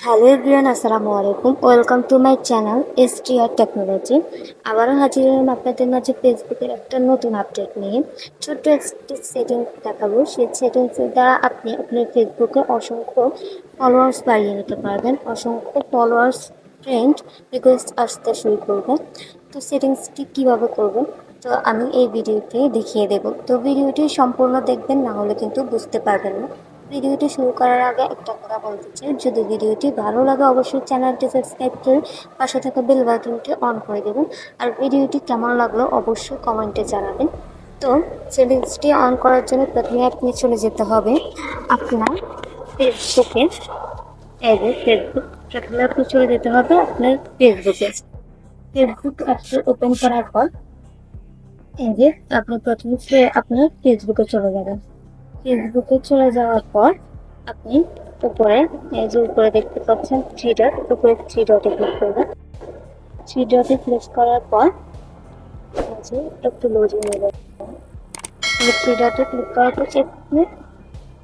Hello everyone, আসসালামু আলাইকুম। Welcome to my channel STR technology. আবারও হাজির হলাম আপনাদের মাঝে ফেসবুকের একটা নতুন আপডেট নিয়ে। ছোট্ট একটি সেটিংস দেখাবো। সেই সেটিংসের দ্বারা আপনি আপনার ফেসবুকে অসংখ্য ফলোয়ার্স বাড়িয়ে নিতে পারবেন, অসংখ্য ফলোয়ার্স ফ্রেন্ড রিকোয়েস্ট আসতে শুরু করবে। তো সেটিংসটি কীভাবে করবেন তো আমি এই ভিডিওতে দেখিয়ে দেব। তো ভিডিওটি সম্পূর্ণ দেখবেন, না হলে কিন্তু বুঝতে পারবেন না। ভিডিওটি শুরু করার আগে একটা কথা বলতে চাই, যদি ভিডিওটি ভালো লাগে অবশ্যই চ্যানেলটি সাবস্ক্রাইব করে পাশে থাকা বেল বাটনটি অন করে দেবেন। আর ভিডিওটি কেমন লাগলো অবশ্যই কমেন্টে জানাবেন। তো সেটিংসটি অন করার জন্য প্রথমে আপনি চলে যেতে হবে আপনার ফেসবুকে। এই যে ফেসবুক, প্রথমে আপনি চলে যেতে হবে আপনার ফেসবুকে। ফেসবুক অ্যাপটি ওপেন করার পর এই যে আপনি প্রথমে আপনার ফেসবুকে চলে যাবেন। ফেসবুকে চলে যাওয়ার পর আপনি উপরে, এই যে উপরে দেখতে পাচ্ছেন থ্রি ডট, উপরে থ্রি ডটে ক্লিক করবেন। থ্রি ডটে ক্লিক করার পর এই যে একটু লোডিং নেবেন। থ্রি ডটে ক্লিক করার পর আপনি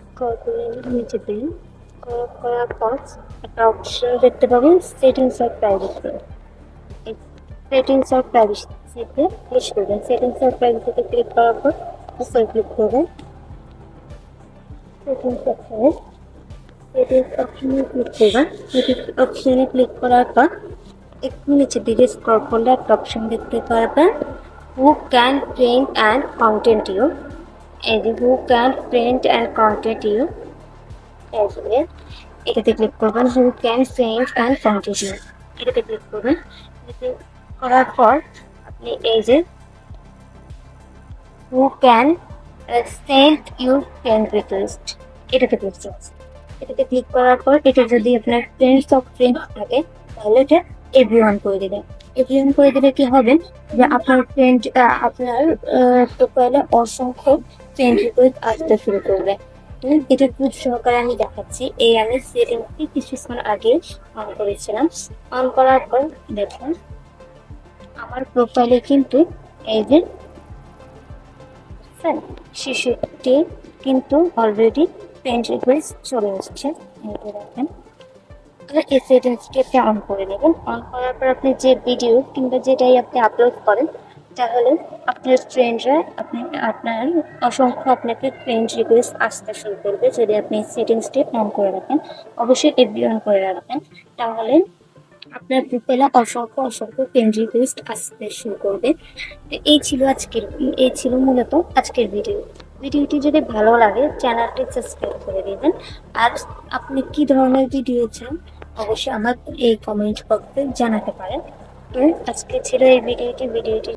স্ক্রল করে নিচে দিন। করার পর একটা অপশন দেখতে পাবেন settings of privacy. Settings of প্রাইভেসিতে ক্লিক করবেন। সেটিংস অফ প্রাইভেসিতে ক্লিক করার পর উপরে ক্লিক করবেন। সেটিংস অপশনে অপশনে ক্লিক করার পর একটু নিচে দিকে স্ক্রল করলে একটা অপশন দেখতে পারবেন, who can print and content you. এই যে who can print and content you, এটাতে ক্লিক করবেন। Who can print and content you, এটাতে ক্লিক করবেন। করার পর আপনি এই যে who can send you friend request, এটাতে ক্লিক করবেন। এটাতে ক্লিক করার পর এটা যদি আপনার ফ্রেন্ডস থাকে তাহলে এটা এভরিওয়ান করে দেবেন। এভরিওয়ান করে দিলে কি হবে যে আপনার ফ্রেন্ড আপনার প্রোফাইলে অসংখ্য ফ্রেন্ড রিকোয়েস্ট আসতে শুরু করবে। এটা খুব সহকারে আমি দেখাচ্ছি। এই আমি সেটিংসটি কিছুক্ষণ আগে অন করেছিলাম। অন করার পর দেখুন আমার প্রোফাইলে কিন্তু এই যে শিশুটি কিন্তু অলরেডি ফ্রেন্ড রিকোয়েস্ট চলে এসেছে। দেখেন, এই সেটিংসটি আপনি অন করে দেবেন। অন করার পর আপনি যে ভিডিও কিংবা যেটাই আপনি আপলোড করেন তাহলে আপনার ফ্রেন্ডরা আপনার অসংখ্য আপনাকে ফ্রেন্ড রিকোয়েস্ট আসতে শুরু করবে। যদি আপনি সেটিংসটি অন করে রাখেন, অবশ্যই এফবি অন করে রাখবেন, তাহলে আপনার প্রোফাইলে অসংখ্য ফ্রেন্ড রিকোয়েস্ট আসতে শুরু করবে। এই ছিল মূলত আজকের ভিডিওটি যদি ভালো লাগে চ্যানেলটি সাবস্ক্রাইব করে দিবেন। আর আপনি কি ধরনের ভিডিও চান অবশ্যই আমার এই কমেন্ট বক্সে জানাতে পারেন। তো আজকে ছিল এই ভিডিওটি।